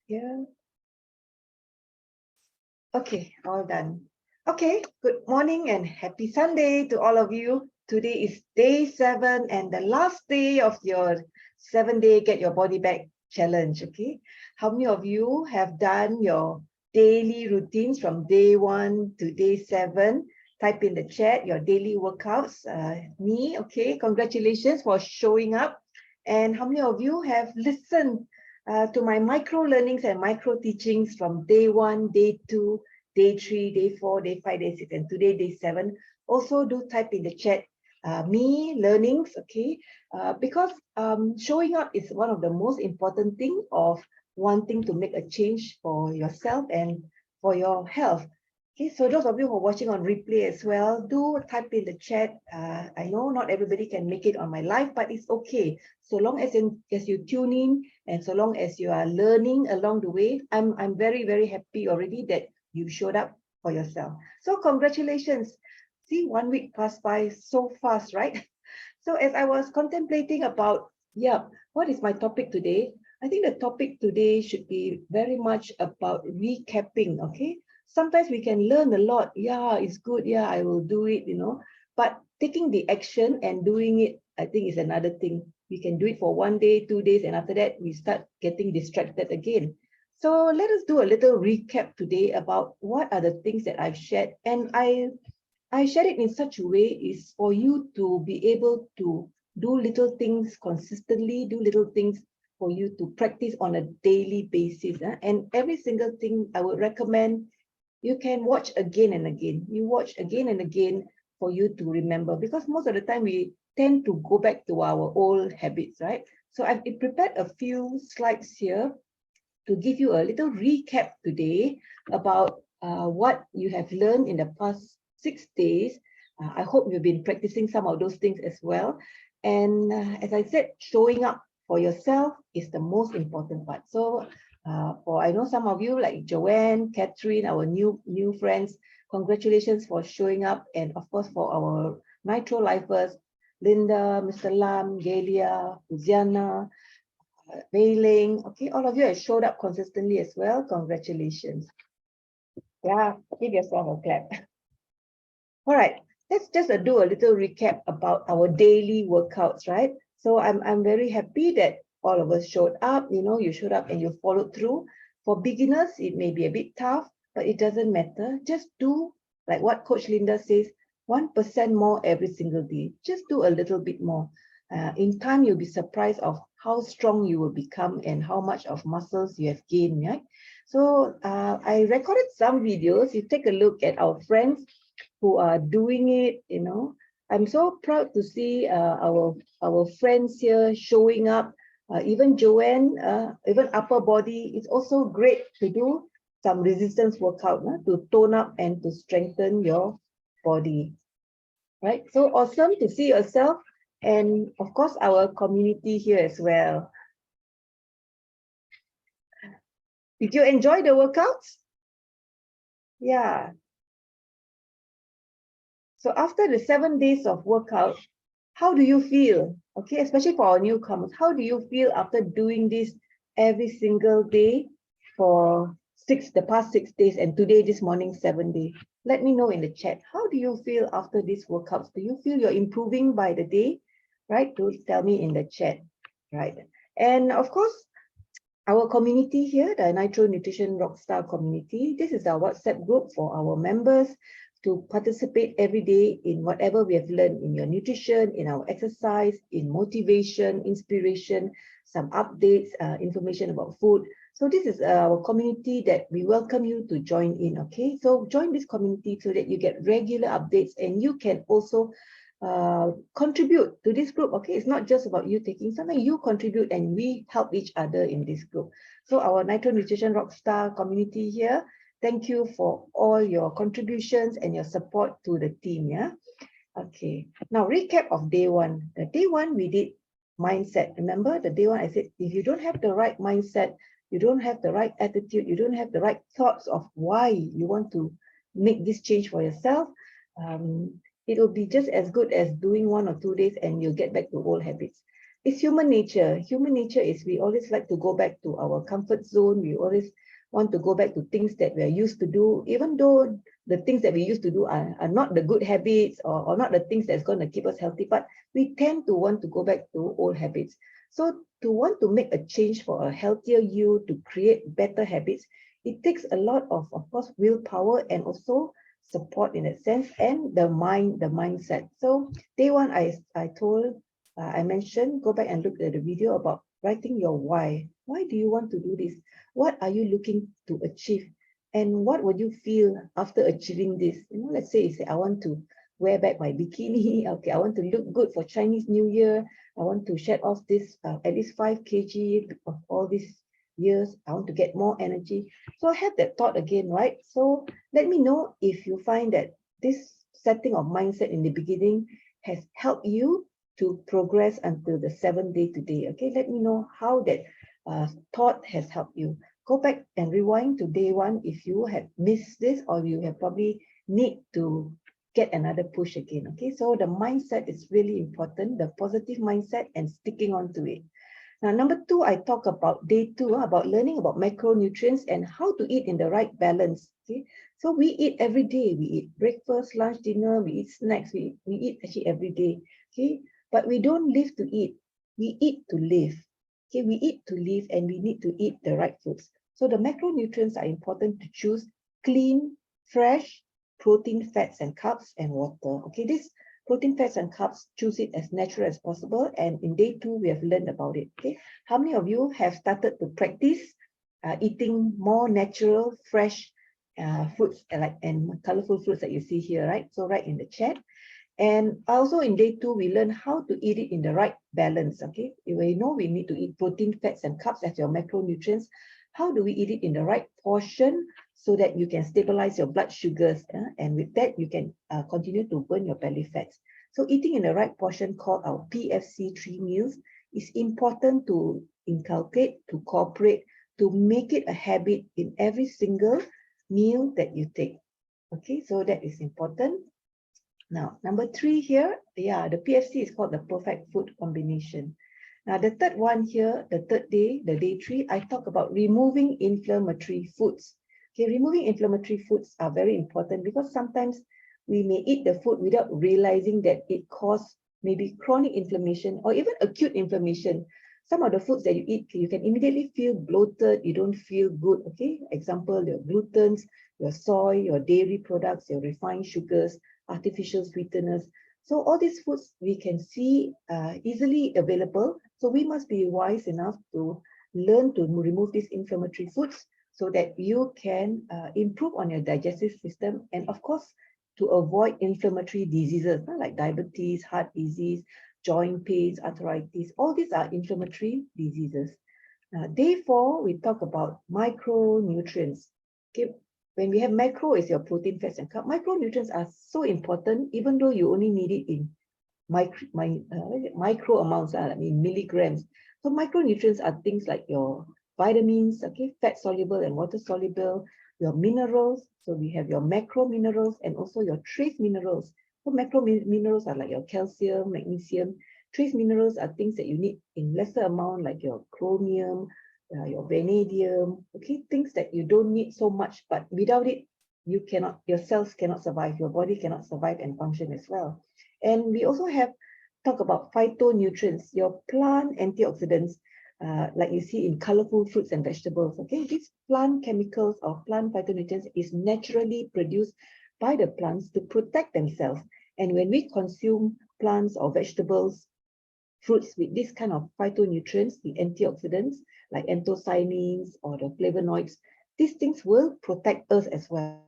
Yeah. Okay, all done. Okay, good morning and happy Sunday to all of you. Today is day 7 and the last day of your 7-day Get Your Body Back challenge. Okay, how many of you have done your daily routines from day 1 to day 7? Type in the chat your daily workouts. Me, okay, congratulations for showing up. And how many of you have listened to my micro learnings and micro teachings from day 1, day 2, day 3, day 4, day 5, day 6, and today day 7. Also do type in the chat me learnings, okay? Because showing up is one of the most important thing of wanting to make a change for yourself and for your health. Okay, so those of you who are watching on replay as well, do type in the chat. I know not everybody can make it on my live, but it's okay. So long as you tune in and so long as you are learning along the way, I'm very, very happy already that you showed up for yourself. So congratulations. See, 1 week passed by so fast, right? So as I was contemplating about, what is my topic today? I think the topic today should be very much about recapping, okay? Sometimes we can learn a lot. Yeah, it's good. Yeah, I will do it, But taking the action and doing it, I think is another thing. We can do it for 1 day, 2 days, and after that, we start getting distracted again. So let us do a little recap today about what are the things that I've shared. And I share it in such a way is for you to be able to do little things consistently, do little things for you to practice on a daily basis. And every single thing I would recommend, you can watch again and again. You watch again and again for you to remember, because most of the time we tend to go back to our old habits, right? So I've prepared a few slides here to give you a little recap today about what you have learned in the past 6 days. I hope you've been practicing some of those things as well. And as I said, showing up for yourself is the most important part. So for I know some of you like Joanne, Catherine, our new friends, congratulations for showing up. And of course for our Nitro Lifers, Linda, Mr. Lam, Galia, Uziana, Mei okay, all of you have showed up consistently as well. Congratulations. Yeah, give yourself a clap. All right, let's just do a little recap about our daily workouts, right? So I'm very happy that all of us showed up. You showed up and you followed through. For beginners, it may be a bit tough, but it doesn't matter. Just do like what Coach Linda says, 1% more every single day. Just do a little bit more. In time, you'll be surprised of how strong you will become and how much of muscles you have gained, right? So I recorded some videos. You take a look at our friends who are doing it. I'm so proud to see our friends here showing up. Even Joanne, even upper body, it's also great to do some resistance workout to tone up and to strengthen your body. Right? So awesome to see yourself, and of course our community here as well. Did you enjoy the workouts? Yeah. So after the 7 days of workout, how do you feel? Okay, especially for our newcomers, how do you feel after doing this every single day for the past 6 days, and today, this morning, 7 day? Let me know in the chat. How do you feel after these workouts? Do you feel you're improving by the day? Right? Do tell me in the chat. Right. And of course, our community here, the Nitro Nutrition Rockstar community, this is our WhatsApp group for our members to participate every day in whatever we have learned in your nutrition, in our exercise, in motivation, inspiration, some updates, information about food. So this is our community that we welcome you to join in, okay? So join this community so that you get regular updates and you can also contribute to this group. Okay, it's not just about you taking something, you contribute and we help each other in this group. So our Nitro Nutrition Rockstar community here, thank you for all your contributions and your support to the team. Yeah. Okay, now recap of day 1. The day 1 we did mindset. Remember the day 1 I said, if you don't have the right mindset, you don't have the right attitude, you don't have the right thoughts of why you want to make this change for yourself, it will be just as good as doing 1 or 2 days and you'll get back to old habits. It's human nature. Human nature is we always like to go back to our comfort zone. We always want to go back to things that we're used to do, even though the things that we used to do are not the good habits or not the things that's going to keep us healthy, but we tend to want to go back to old habits. So to want to make a change for a healthier you, to create better habits, it takes a lot of course, willpower and also support in a sense, and the mindset. So day one, I mentioned, go back and look at the video about writing your why. Why do you want to do this? What are you looking to achieve? And what would you feel after achieving this? Let's say you say, I want to wear back my bikini. Okay, I want to look good for Chinese New Year. I want to shed off this at least 5 kg of all these years. I want to get more energy. So I have that thought again, right? So let me know if you find that this setting of mindset in the beginning has helped you to progress until the 7th day today. Okay, let me know how that thought has helped you. Go back and rewind to day one if you have missed this, or you have probably need to get another push again. Okay, so the mindset is really important, the positive mindset and sticking on to it. Now, number 2, I talk about day 2, about learning about macronutrients and how to eat in the right balance. Okay, so we eat every day. We eat breakfast, lunch, dinner, we eat snacks, we eat actually every day. Okay, but we don't live to eat. We eat to live. Okay, we eat to live and we need to eat the right foods. So the macronutrients are important to choose clean, fresh, protein, fats, and carbs, and water. Okay, this protein, fats, and carbs, choose it as natural as possible. And in day 2, we have learned about it. Okay, how many of you have started to practice eating more natural, fresh fruits and colorful fruits that you see here, right? So write in the chat. And also in day 2, we learn how to eat it in the right balance. Okay, we know we need to eat protein, fats, and carbs as your macronutrients. How do we eat it in the right portion so that you can stabilize your blood sugars? And with that, you can continue to burn your belly fats. So eating in the right portion, called our PFC 3 meals, is important to inculcate, to cooperate, to make it a habit in every single meal that you take. Okay, so that is important. Now, number 3 here, the PFC is called the perfect food combination. Now, the third one here, the third day, the day 3, I talk about removing inflammatory foods. Okay, removing inflammatory foods are very important because sometimes we may eat the food without realizing that it causes maybe chronic inflammation or even acute inflammation. Some of the foods that you eat, you can immediately feel bloated, you don't feel good. Okay, example, your glutens, your soy, your dairy products, your refined sugars, artificial sweeteners. So all these foods we can see easily available. So we must be wise enough to learn to remove these inflammatory foods so that you can improve on your digestive system, and of course to avoid inflammatory diseases like diabetes, heart disease, joint pains, arthritis. All these are inflammatory diseases. Day 4, we talk about micronutrients. Okay, when we have macro, is your protein, fats, and carbs. Micronutrients are so important, even though you only need it in micro amounts, I mean milligrams. So micronutrients are things like your vitamins, okay, fat soluble and water soluble, your minerals. So we have your macro minerals and also your trace minerals. So macro minerals are like your calcium, magnesium. Trace minerals are things that you need in lesser amount, like your chromium, your vanadium, okay, things that you don't need so much, but without it, your cells cannot survive, your body cannot survive and function as well. And we also have talk about phytonutrients, your plant antioxidants, like you see in colorful fruits and vegetables. Okay, these plant chemicals or plant phytonutrients is naturally produced by the plants to protect themselves. And when we consume plants or vegetables, fruits with this kind of phytonutrients, the antioxidants like anthocyanins or the flavonoids, these things will protect us as well.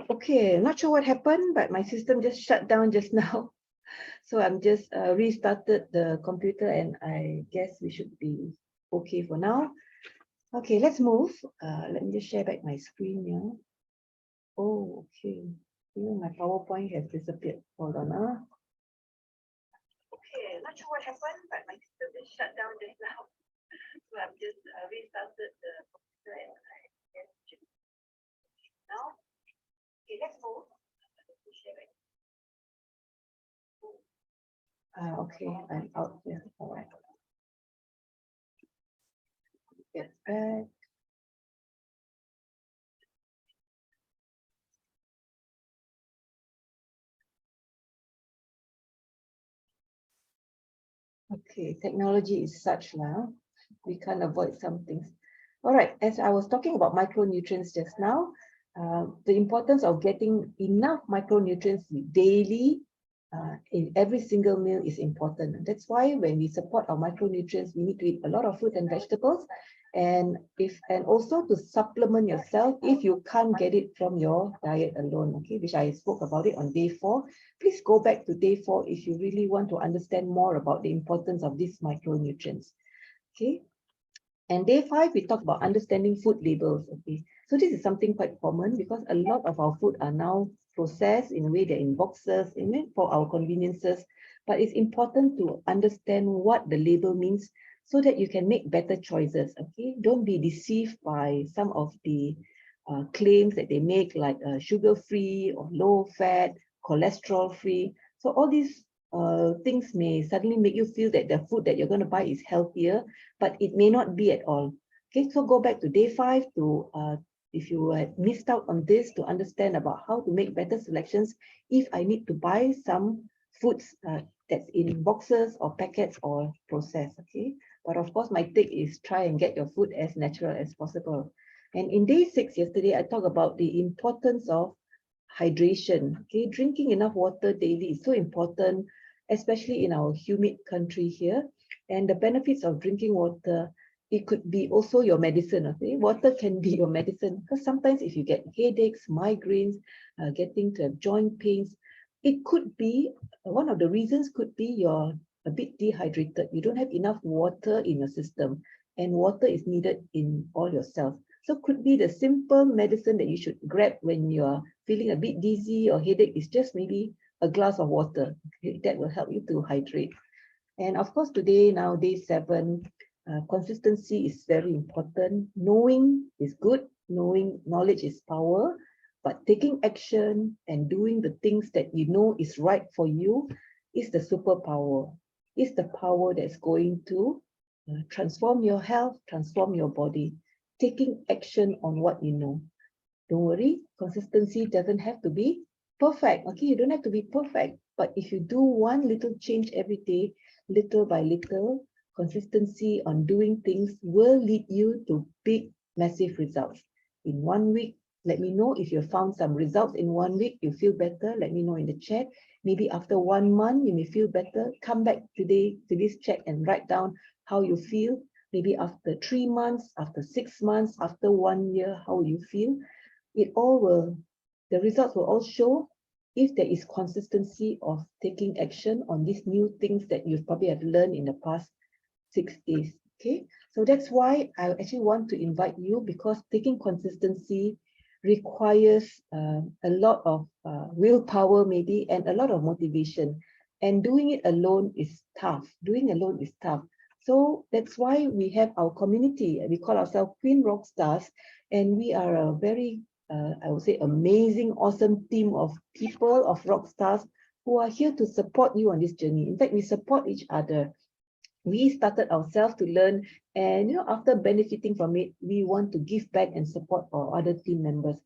Okay, not sure what happened, but my system just shut down just now. So I'm just restarted the computer, and I guess we should be okay for now. Okay, let's move. Let me just share back my screen here. Oh, okay. My PowerPoint has disappeared. Hold on. Okay, not sure what happened, but my system just shut down just now. So I'm just restarted the computer, and I guess now. Okay, let's move. Okay, I'm out here. All right. Get back. Okay, technology is such now. We can't avoid some things. All right, as I was talking about micronutrients just now, the importance of getting enough micronutrients daily in every single meal is important. That's why when we support our micronutrients, we need to eat a lot of fruit and vegetables, and also to supplement yourself if you can't get it from your diet alone. Okay, which I spoke about it on day 4. Please go back to day 4 if you really want to understand more about the importance of these micronutrients. Okay. And day 5, we talk about understanding food labels. Okay, so this is something quite common because a lot of our food are now processed in a way they're in boxes, for our conveniences. But it's important to understand what the label means so that you can make better choices. Okay, don't be deceived by some of the claims that they make, like sugar-free or low-fat, cholesterol-free. So all these things may suddenly make you feel that the food that you're going to buy is healthier, but it may not be at all. Okay, so go back to day 5 to, if you had missed out on this, to understand about how to make better selections if I need to buy some foods that's in boxes or packets or processed. Okay, but of course my take is try and get your food as natural as possible. And in day 6 yesterday, I talked about the importance of hydration. Okay, drinking enough water daily is so important, especially in our humid country here. And the benefits of drinking water, it could be also your medicine. Okay, water can be your medicine, because sometimes if you get headaches, migraines, getting to have joint pains, it could be one of the reasons could be you're a bit dehydrated. You don't have enough water in your system, and water is needed in all your cells. So could be the simple medicine that you should grab when you're feeling a bit dizzy or headache is just maybe a glass of water. Okay, that will help you to hydrate. And of course, today, now day 7, consistency is very important. Knowing is good. Knowledge is power. But taking action and doing the things that you know is right for you is the superpower. Is the power that's going to transform your health, transform your body. Taking action on what you know. Don't worry, consistency doesn't have to be perfect. Okay, you don't have to be perfect. But if you do one little change every day, little by little, consistency on doing things will lead you to big, massive results. In 1 week, let me know if you found some results in 1 week, you feel better. Let me know in the chat. Maybe after 1 month, you may feel better. Come back today to this chat and write down how you feel. Maybe after 3 months, after 6 months, after 1 year, how you feel. The results will all show if there is consistency of taking action on these new things that you probably have learned in the past 6 days. Okay, so that's why I actually want to invite you, because taking consistency requires a lot of willpower maybe, and a lot of motivation, and doing it alone is tough. So that's why we have our community. We call ourselves Queen Rock Stars, and we are a very I would say amazing, awesome team of people, of rock stars, who are here to support you on this journey. In fact, we support each other. We started ourselves to learn, and after benefiting from it, we want to give back and support our other team members.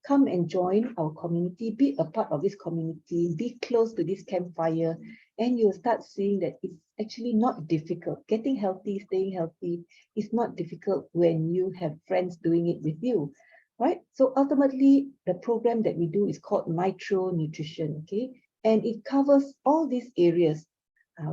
Come and join our community, be a part of this community, be close to this campfire, and you'll start seeing that it's actually not difficult. Getting healthy, staying healthy is not difficult when you have friends doing it with you. Right? So ultimately, the program that we do is called Nitro Nutrition, okay? And it covers all these areas.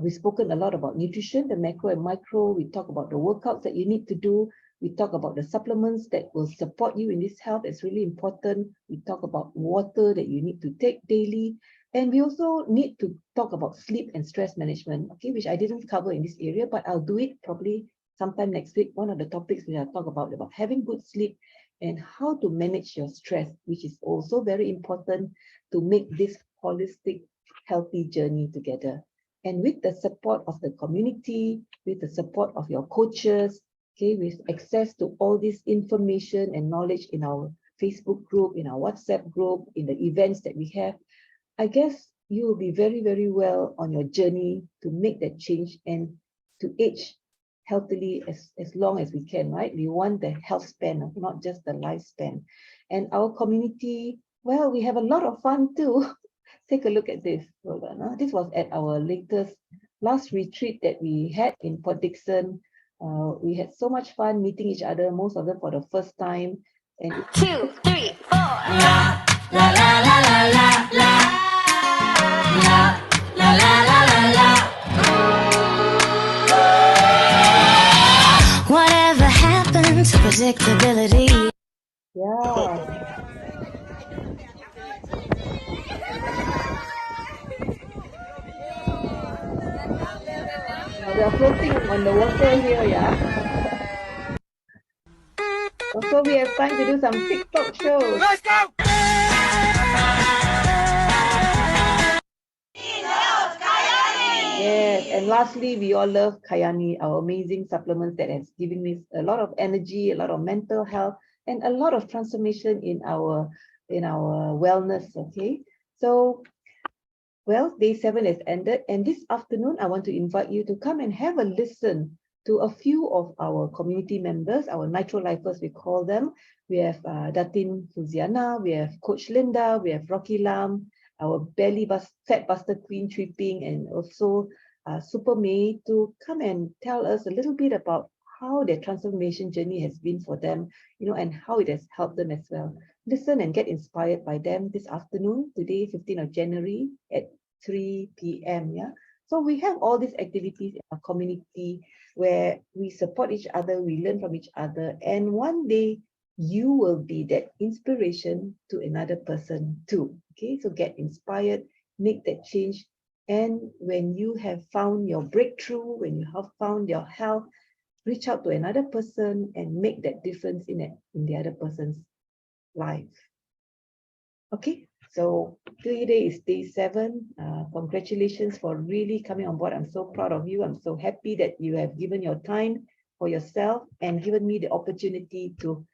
We've spoken a lot about nutrition, the macro and micro. We talk about the workouts that you need to do. We talk about the supplements that will support you in this health. It's really important. We talk about water that you need to take daily. And we also need to talk about sleep and stress management, okay, which I didn't cover in this area, but I'll do it probably sometime next week. One of the topics we will talk about having good sleep and how to manage your stress, which is also very important to make this holistic, healthy journey together. And with the support of the community, with the support of your coaches, okay, with access to all this information and knowledge in our Facebook group, in our WhatsApp group, in the events that we have, I guess you will be very, very well on your journey to make that change and to age healthily as long as we can, right? We want the health span, not just the lifespan. And our community, well, we have a lot of fun too. Take a look at this. Hold on, huh? This was at our last retreat that we had in Port Dickson. We had so much fun meeting each other, most of them for the first time. And 2, 3, 4. La la la la la la la la la la la la la. Whatever happened to predictability? yeah. We are floating on the water here, yeah. Also, we have time to do some TikTok shows. Let's go! Yes, and lastly, we all love Kayani, our amazing supplement that has given me a lot of energy, a lot of mental health, and a lot of transformation in our wellness. Okay, so well, day 7 has ended, and this afternoon I want to invite you to come and have a listen to a few of our community members, our Nitro Lifers, we call them. We have Datin Fuziana, we have Coach Linda, we have Rocky Lam, our Fat Buster Queen Tripping, and also Super May to come and tell us a little bit about how their transformation journey has been for them, and how it has helped them as well. Listen and get inspired by them this afternoon, today, 15th of January at 3 p.m. Yeah. So we have all these activities in our community where we support each other, we learn from each other, and one day you will be that inspiration to another person too. Okay, so get inspired, make that change. And when you have found your breakthrough, when you have found your health, reach out to another person and make that difference in the other person's life. Okay, so today is day 7. Congratulations for really coming on board. I'm so proud of you. I'm so happy that you have given your time for yourself and given me the opportunity to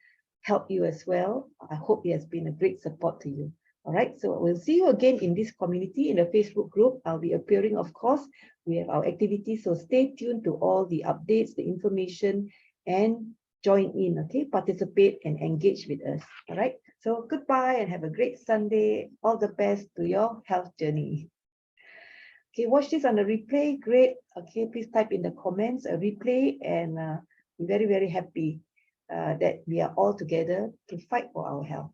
help you as well. I hope it has been a great support to you. All right, so we'll see you again in this community, in the Facebook group. I'll be appearing, of course. We have our activities, so stay tuned to all the updates, the information, and join in, okay? Participate and engage with us, all right? So goodbye and have a great Sunday. All the best to your health journey. Okay, watch this on the replay. Great. Okay, please type in the comments a replay, and we're very, very happy that we are all together to fight for our health.